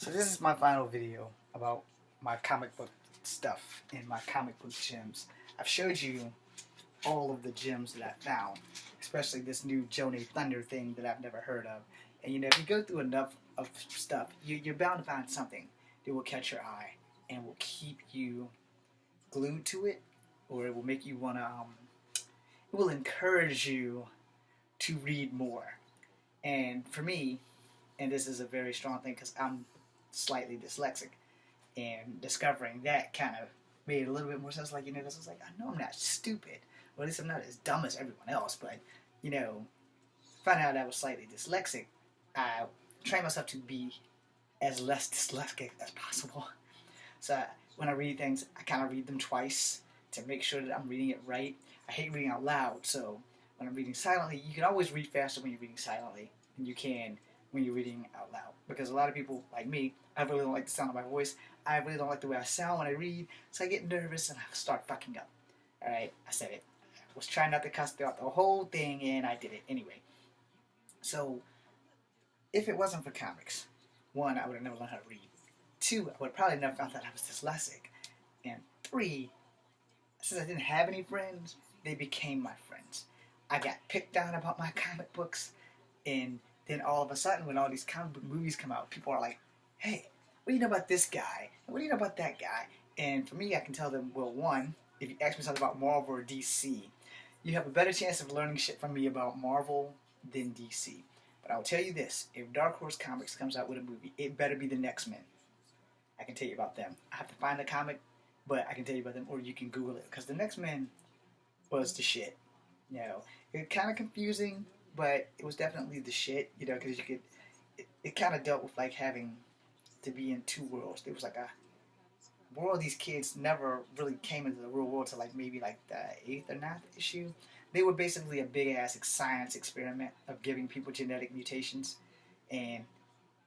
So this is my final video about my comic book stuff and my comic book gems. I've showed you all of the gems that I found, especially this new Johnny Thunder thing that I've never heard of. And if you go through enough of stuff, you're bound to find something that will catch your eye and will keep you glued to it, or it will make you want to, it will encourage you to read more. And for me, and this is a very strong thing because I'm slightly dyslexic, and discovering that kind of made a little bit more sense. Like, this was like, I know I'm not stupid, or at least I'm not as dumb as everyone else, but, finding out I was slightly dyslexic, I trained myself to be as less dyslexic as possible. So when I read things, I kind of read them twice to make sure that I'm reading it right. I hate reading out loud, so when I'm reading silently, you can always read faster when you're reading silently than you can when you're reading out loud. Because a lot of people, like me, I really don't like the sound of my voice. I really don't like the way I sound when I read, so I get nervous and I start fucking up. Alright, I said it. I was trying not to cuss throughout the whole thing, and I did it anyway. So, if it wasn't for comics, one, I would have never learned how to read. Two, I would have probably never found out I was dyslexic. And three, since I didn't have any friends, they became my friends. I got picked on about my comic books, and then all of a sudden, when all these comic book movies come out, people are like, hey, what do you know about this guy? What do you know about that guy? And for me, I can tell them, well, one, if you ask me something about Marvel or DC, you have a better chance of learning shit from me about Marvel than DC. But I will tell you this, if Dark Horse Comics comes out with a movie, it better be the X-Men. I can tell you about them. I have to find the comic, but I can tell you about them, or you can Google it, because the X-Men was the shit. It kind of confusing, but it was definitely the shit, because it kind of dealt with, like, having to be in two worlds. There was, like, a world these kids never really came into the real world until, like, maybe, like, the 8th or 9th issue. They were basically a big-ass science experiment of giving people genetic mutations, and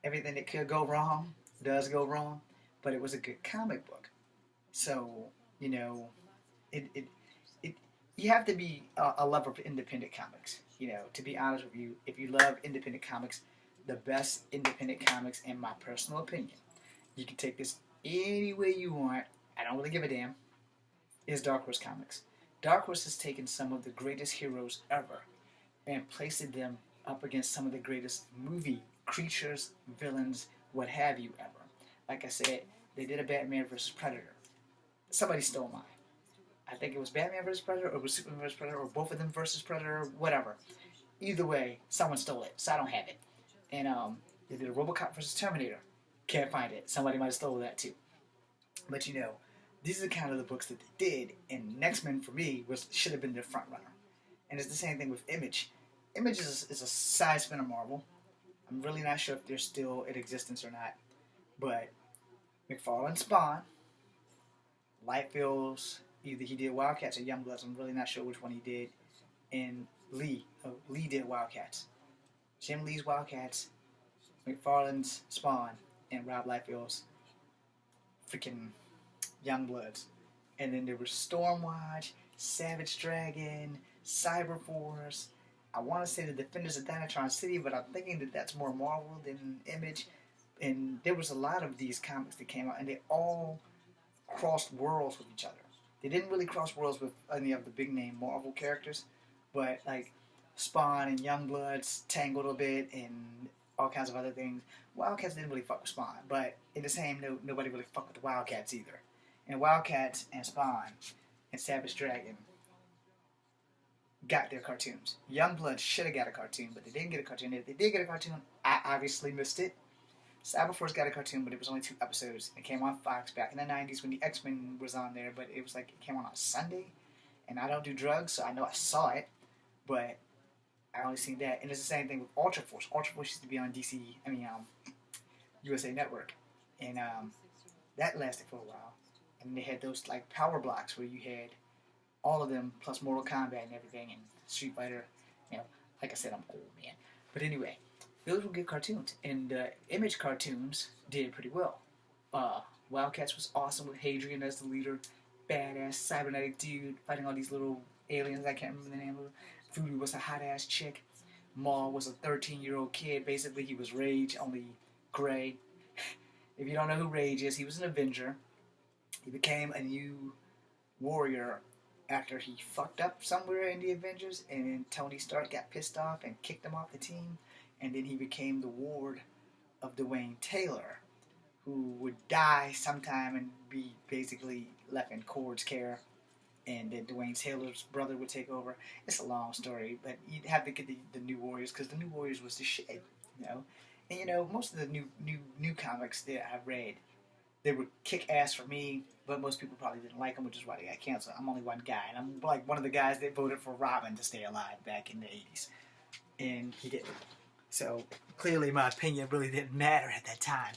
everything that could go wrong does go wrong, but it was a good comic book. So, it, it, it you have to be a lover of independent comics. To be honest with you, if you love independent comics, the best independent comics, in my personal opinion, you can take this any way you want, I don't really give a damn, is Dark Horse Comics. Dark Horse has taken some of the greatest heroes ever and placed them up against some of the greatest movie creatures, villains, what have you ever. Like I said, they did a Batman vs. Predator. Somebody stole mine. I think it was Batman vs. Predator, or it was Superman vs. Predator, or both of them versus Predator, whatever. Either way, someone stole it, so I don't have it. And they did a RoboCop versus Terminator. Can't find it. Somebody might have stolen that too. But these are the kind of the books that they did, and X-Men for me should have been their front runner. And it's the same thing with Image. Image is a side spin of Marvel. I'm really not sure if they're still in existence or not. But McFarlane Spawn, Lightfield's, either he did Wildcats or Youngbloods, I'm really not sure which one he did, and Lee did Wildcats. Jim Lee's Wildcats, McFarlane's Spawn, and Rob Lightfield's freaking Youngbloods. And then there was Stormwatch, Savage Dragon, Cyberforce. I want to say the Defenders of Dynatron City, but I'm thinking that that's more Marvel than Image. And there was a lot of these comics that came out, and they all crossed worlds with each other. They didn't really cross worlds with any of the big name Marvel characters, but like Spawn and Youngbloods tangled a bit, and all kinds of other things. Wildcats didn't really fuck with Spawn, but in the same note, nobody really fucked with the Wildcats either. And Wildcats and Spawn and Savage Dragon got their cartoons. Youngblood should have got a cartoon, but they didn't get a cartoon. If they did get a cartoon, I obviously missed it. Cyberforce got a cartoon, but it was only 2 episodes. It came on Fox back in the 90s when the X-Men was on there, but it was like it came on Sunday, and I don't do drugs, so I know I saw it, but I only seen that. And it's the same thing with Ultra Force. Ultra Force used to be on USA Network, and that lasted for a while. And they had those like power blocks where you had all of them plus Mortal Kombat and everything, and Street Fighter. Like I said, I'm old, man. But anyway, those were good cartoons, and Image cartoons did pretty well. Wildcats was awesome with Hadrian as the leader, badass cybernetic dude fighting all these little aliens. I can't remember the name of them. Voodoo was a hot ass chick. Maul was a 13-year-old kid. Basically, he was Rage, only gray. If you don't know who Rage is, he was an Avenger. He became a new warrior after he fucked up somewhere in the Avengers, and then Tony Stark got pissed off and kicked him off the team, and then he became the ward of Dwayne Taylor, who would die sometime and be basically left in Cord's care, and then Dwayne Taylor's brother would take over. It's a long story, but you'd have to get the New Warriors, because the New Warriors was the shit, you know. And you know, most of the new comics that I read, they would kick ass for me, but most people probably didn't like them, which is why they got canceled. I'm only one guy, and I'm like one of the guys that voted for Robin to stay alive back in the 80s, and he didn't. So clearly my opinion really didn't matter at that time,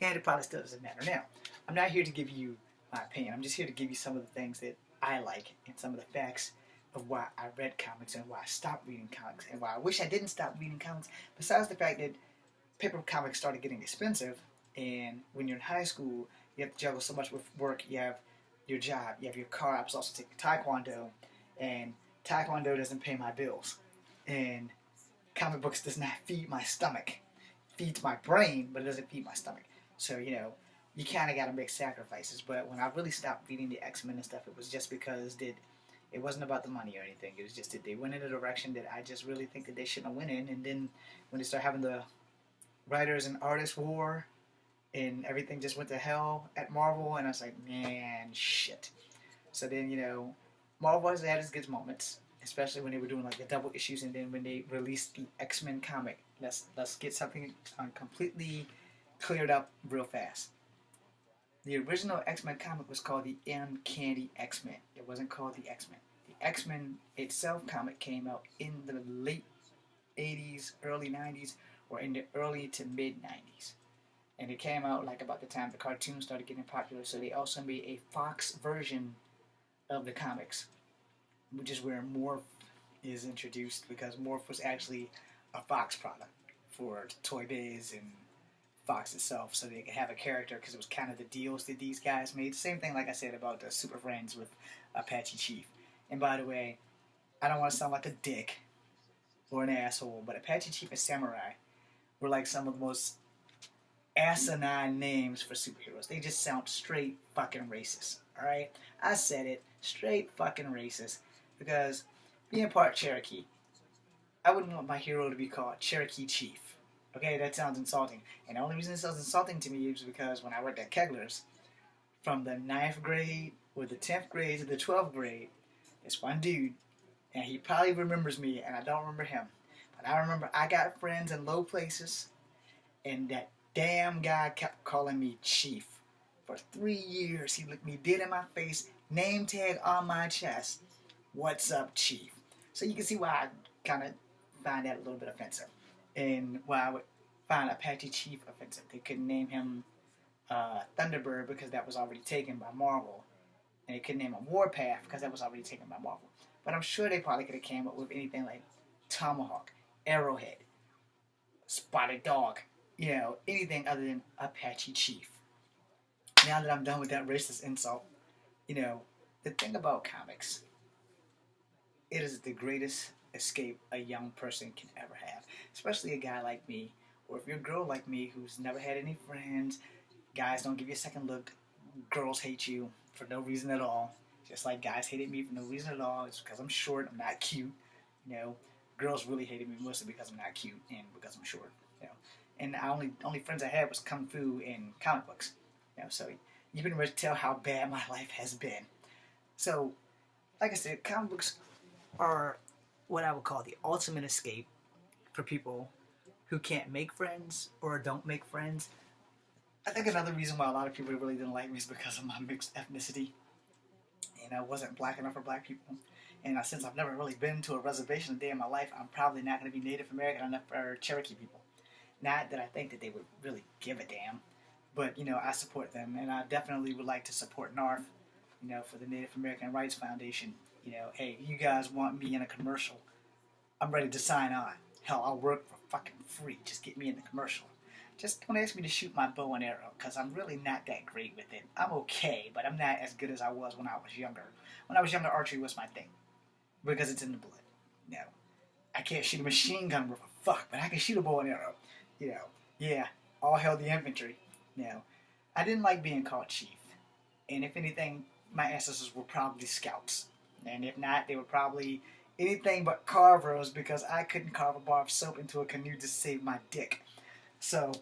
and it probably still doesn't matter now. I'm not here to give you my opinion. I'm just here to give you some of the things that I like and some of the facts of why I read comics and why I stopped reading comics and why I wish I didn't stop reading comics, besides the fact that paper comics started getting expensive, and when you're in high school, you have to juggle so much with work. You have your job, you have your car. I was also taking Taekwondo, and Taekwondo doesn't pay my bills, and comic books does not feed my stomach. It feeds my brain, but it doesn't feed my stomach. So, you know, you kind of got to make sacrifices. But when I really stopped reading the X-Men and stuff, it was just because it wasn't about the money or anything. It was just that they went in a direction that I just really think that they shouldn't have went in. And then when they started having the writers and artists war, and everything just went to hell at Marvel, and I was like, man, shit. So then, you know, Marvel has had its good moments, especially when they were doing like the double issues, and then when they released the X-Men comic. Let's get something completely cleared up real fast. The original X-Men comic was called the Uncanny X-Men. It wasn't called the X-Men. The X-Men itself comic came out in the late 80s, early 90s, or in the early to mid 90s. And it came out like about the time the cartoons started getting popular, so they also made a Fox version of the comics, which is where Morph is introduced, because Morph was actually a Fox product for Toy Biz and Fox itself, so they could have a character, because it was kind of the deals that these guys made. Same thing like I said about the Super Friends with Apache Chief. And by the way, I don't want to sound like a dick or an asshole, but Apache Chief and Samurai were like some of the most asinine names for superheroes. They just sound straight fucking racist. Alright? I said it. Straight fucking racist. Because being part Cherokee, I wouldn't want my hero to be called Cherokee Chief. Okay, that sounds insulting. And the only reason it sounds insulting to me is because when I worked at Kegler's, from the 9th grade or the 10th grade to the 12th grade, this one dude, and he probably remembers me, and I don't remember him. But I remember I got friends in low places, and that damn guy kept calling me Chief. For 3 years, he looked me dead in my face, name tag on my chest. What's up, Chief? So you can see why I kind of find that a little bit offensive. And why I would find Apache Chief offensive. They couldn't name him Thunderbird because that was already taken by Marvel. And they couldn't name him Warpath because that was already taken by Marvel. But I'm sure they probably could have came up with anything like Tomahawk, Arrowhead, Spotted Dog, you know, anything other than Apache Chief. Now that I'm done with that racist insult, you know, the thing about comics, it is the greatest escape a young person can ever have. Especially a guy like me, or if you're a girl like me who's never had any friends, guys don't give you a second look, girls hate you for no reason at all. Just like guys hated me for no reason at all. It's because I'm short, I'm not cute. You know, girls really hated me mostly because I'm not cute and because I'm short. You know, and the only friends I had was kung fu and comic books. You know, so you can really tell how bad my life has been. So, like I said, comic books are what I would call the ultimate escape for people who can't make friends or don't make friends. I think another reason why a lot of people really didn't like me is because of my mixed ethnicity. And I wasn't black enough for black people. And since I've never really been to a reservation a day in my life, I'm probably not going to be Native American enough for Cherokee people. Not that I think that they would really give a damn, but, you know, I support them. And I definitely would like to support NARF, you know, for the Native American Rights Foundation. You know, hey, you guys want me in a commercial, I'm ready to sign on. Hell, I'll work for fucking free. Just get me in the commercial. Just don't ask me to shoot my bow and arrow, because I'm really not that great with it. I'm okay, but I'm not as good as I was when I was younger. When I was younger, archery was my thing, because it's in the blood. You know, I can't shoot a machine gun worth a fuck, but I can shoot a bow and arrow. You know, yeah, all hail the infantry. Now, I didn't like being called chief, and if anything, my ancestors were probably scouts, and if not, they were probably anything but carvers because I couldn't carve a bar of soap into a canoe to save my dick. So,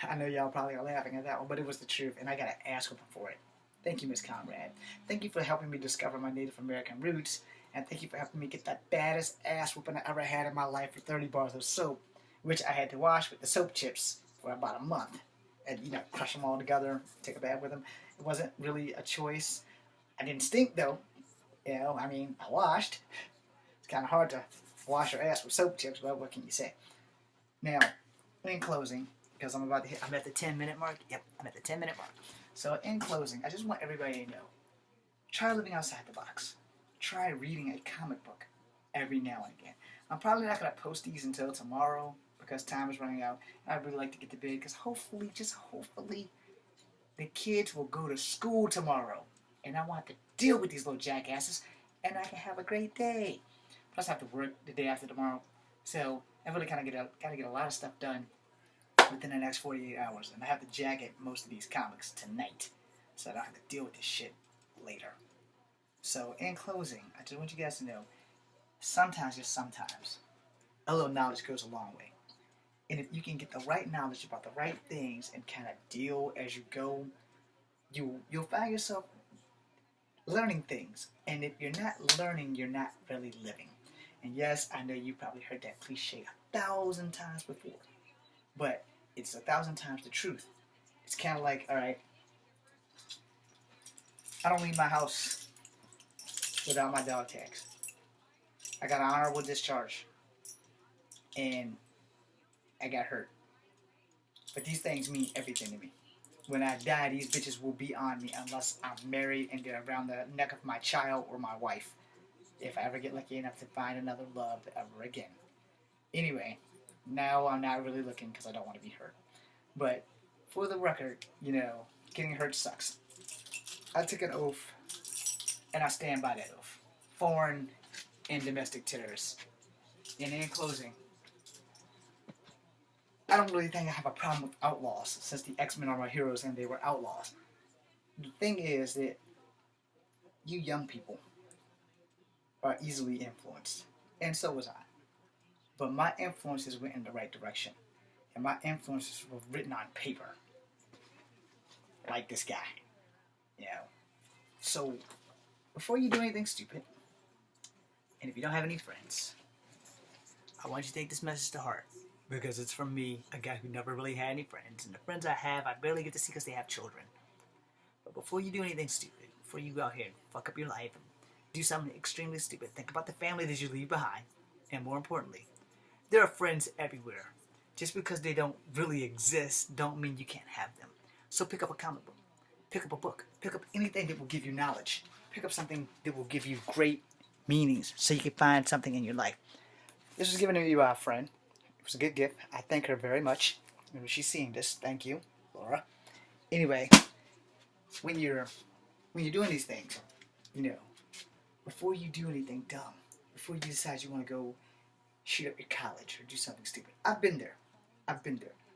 I know y'all probably are laughing at that one, but it was the truth, and I got an ass whooping for it. Thank you, Miss Conrad. Thank you for helping me discover my Native American roots, and thank you for helping me get that baddest ass whooping I ever had in my life for 30 bars of soap, which I had to wash with the soap chips for about a month. And, crush them all together, take a bath with them. It wasn't really a choice. I didn't stink, though. I washed. It's kind of hard to wash your ass with soap chips, but what can you say? Now, in closing, because I'm at the 10-minute mark. Yep, I'm at the 10-minute mark. So in closing, I just want everybody to know, try living outside the box. Try reading a comic book every now and again. I'm probably not going to post these until tomorrow because time is running out. I'd really like to get to bed because hopefully, just hopefully, the kids will go to school tomorrow. And I want to deal with these little jackasses and I can have a great day. Plus I have to work the day after tomorrow. So I really kind of got to get a lot of stuff done within the next 48 hours. And I have to jacket most of these comics tonight so I don't have to deal with this shit later. So in closing, I just want you guys to know, sometimes, just sometimes, a little knowledge goes a long way. And if you can get the right knowledge about the right things and kind of deal as you go, you'll find yourself learning things. And if you're not learning, you're not really living. And yes, I know you probably heard that cliche 1,000 times before, but it's 1,000 times the truth. It's kind of like, all right, I don't leave my house without my dog tags. I got an honorable discharge, and I got hurt. But these things mean everything to me. When I die, these bitches will be on me unless I'm married and get around the neck of my child or my wife. If I ever get lucky enough to find another love ever again. Anyway, now I'm not really looking because I don't want to be hurt. But for the record, getting hurt sucks. I took an oath, and I stand by that oath. Foreign and domestic terrorists. And in closing, I don't really think I have a problem with outlaws, since the X-Men are my heroes and they were outlaws. The thing is that you young people are easily influenced, and so was I. But my influences went in the right direction, and my influences were written on paper, like this guy. So before you do anything stupid, and if you don't have any friends, I want you to take this message to heart, because it's from me, a guy who never really had any friends, and the friends I have, I barely get to see because they have children. But before you do anything stupid, before you go out here and fuck up your life and do something extremely stupid, think about the family that you leave behind, and more importantly, there are friends everywhere. Just because they don't really exist don't mean you can't have them. So pick up a comic book, pick up a book, pick up anything that will give you knowledge, pick up something that will give you great meanings so you can find something in your life. This was given to me by a friend. It was a good gift. I thank her very much. When she's seeing this, thank you, Laura. Anyway, when you're doing these things, before you do anything dumb, before you decide you want to go shoot up your college or do something stupid, I've been there.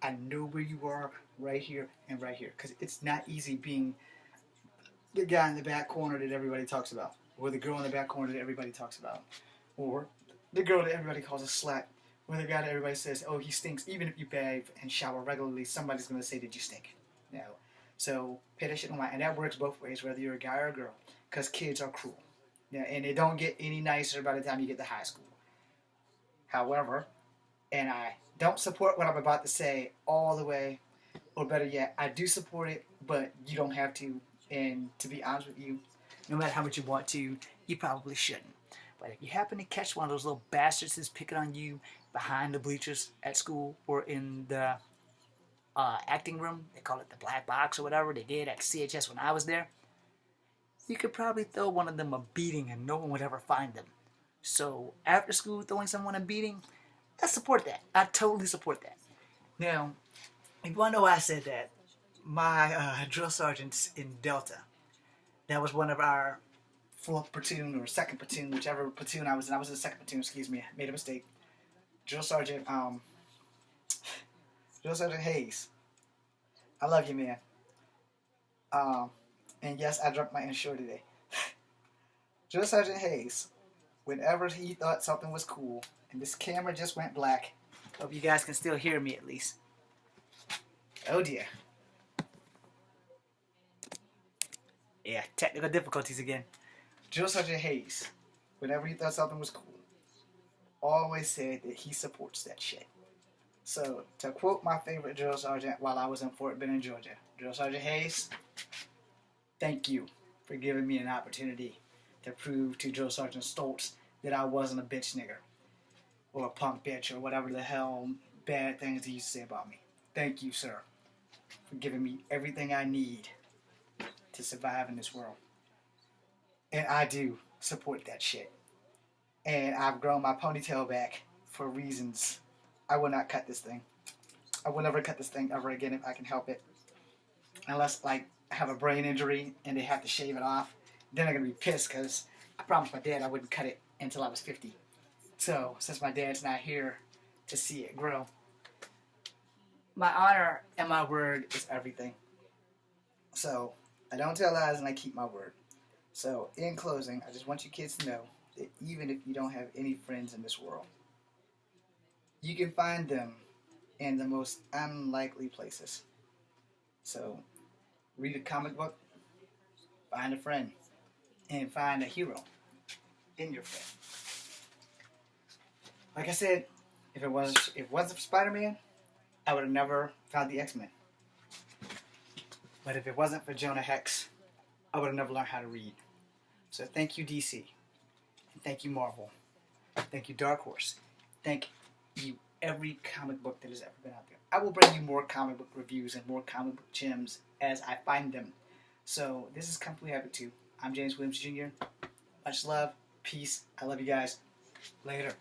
I know where you are right here and right here, because it's not easy being the guy in the back corner that everybody talks about, or the girl in the back corner that everybody talks about, or the girl that everybody calls a slut, or the guy that everybody says, oh, he stinks. Even if you bathe and shower regularly, somebody's going to say that you stink. So pay that shit on mind. And that works both ways, whether you're a guy or a girl, because kids are cruel. And they don't get any nicer by the time you get to high school. However, and I don't support what I'm about to say all the way, or better yet, I do support it, but you don't have to. And to be honest with you, no matter how much you want to, you probably shouldn't. But if you happen to catch one of those little bastards that's picking on you behind the bleachers at school or in the acting room, they call it the black box or whatever they did at CHS when I was there, you could probably throw one of them a beating and no one would ever find them. So after school, throwing someone a beating, I support that. I totally support that. Now, if you want to know why I said that, my drill sergeants in Delta, that was one of our 4th platoon or 2nd platoon, whichever platoon I was in. I was in the 2nd platoon, excuse me. I made a mistake. Drill Sergeant Hayes. I love you, man. And yes, I dropped my intro today. Joe Sergeant Hayes, whenever he thought something was cool, and this camera just went black. Hope you guys can still hear me at least. Oh dear. Yeah, technical difficulties again. Joe Sergeant Hayes, whenever he thought something was cool, always said that he supports that shit. So, to quote my favorite drill sergeant while I was in Fort Benning, Georgia, Drill Sergeant Hayes, thank you for giving me an opportunity to prove to Drill Sergeant Stoltz that I wasn't a bitch nigger or a punk bitch or whatever the hell bad things he used to say about me. Thank you, sir, for giving me everything I need to survive in this world. And I do support that shit. And I've grown my ponytail back for reasons. I will not cut this thing. I will never cut this thing ever again if I can help it. Unless, like, I have a brain injury and they have to shave it off. Then I'm going to be pissed because I promised my dad I wouldn't cut it until I was 50. So, since my dad's not here to see it grow, my honor and my word is everything. So, I don't tell lies and I keep my word. So, in closing, I just want you kids to know that even if you don't have any friends in this world, you can find them in the most unlikely places. So, read a comic book, find a friend, and find a hero in your friend. Like I said, if it wasn't for Spider-Man, I would have never found the X-Men. But if it wasn't for Jonah Hex, I would have never learned how to read. So thank you, DC. And thank you, Marvel. Thank you, Dark Horse. Thank you, every comic book that has ever been out there. I will bring you more comic book reviews and more comic book gems as I find them. So this is Completely Habit 2. I'm James Williams Jr. Much love. Peace. I love you guys. Later.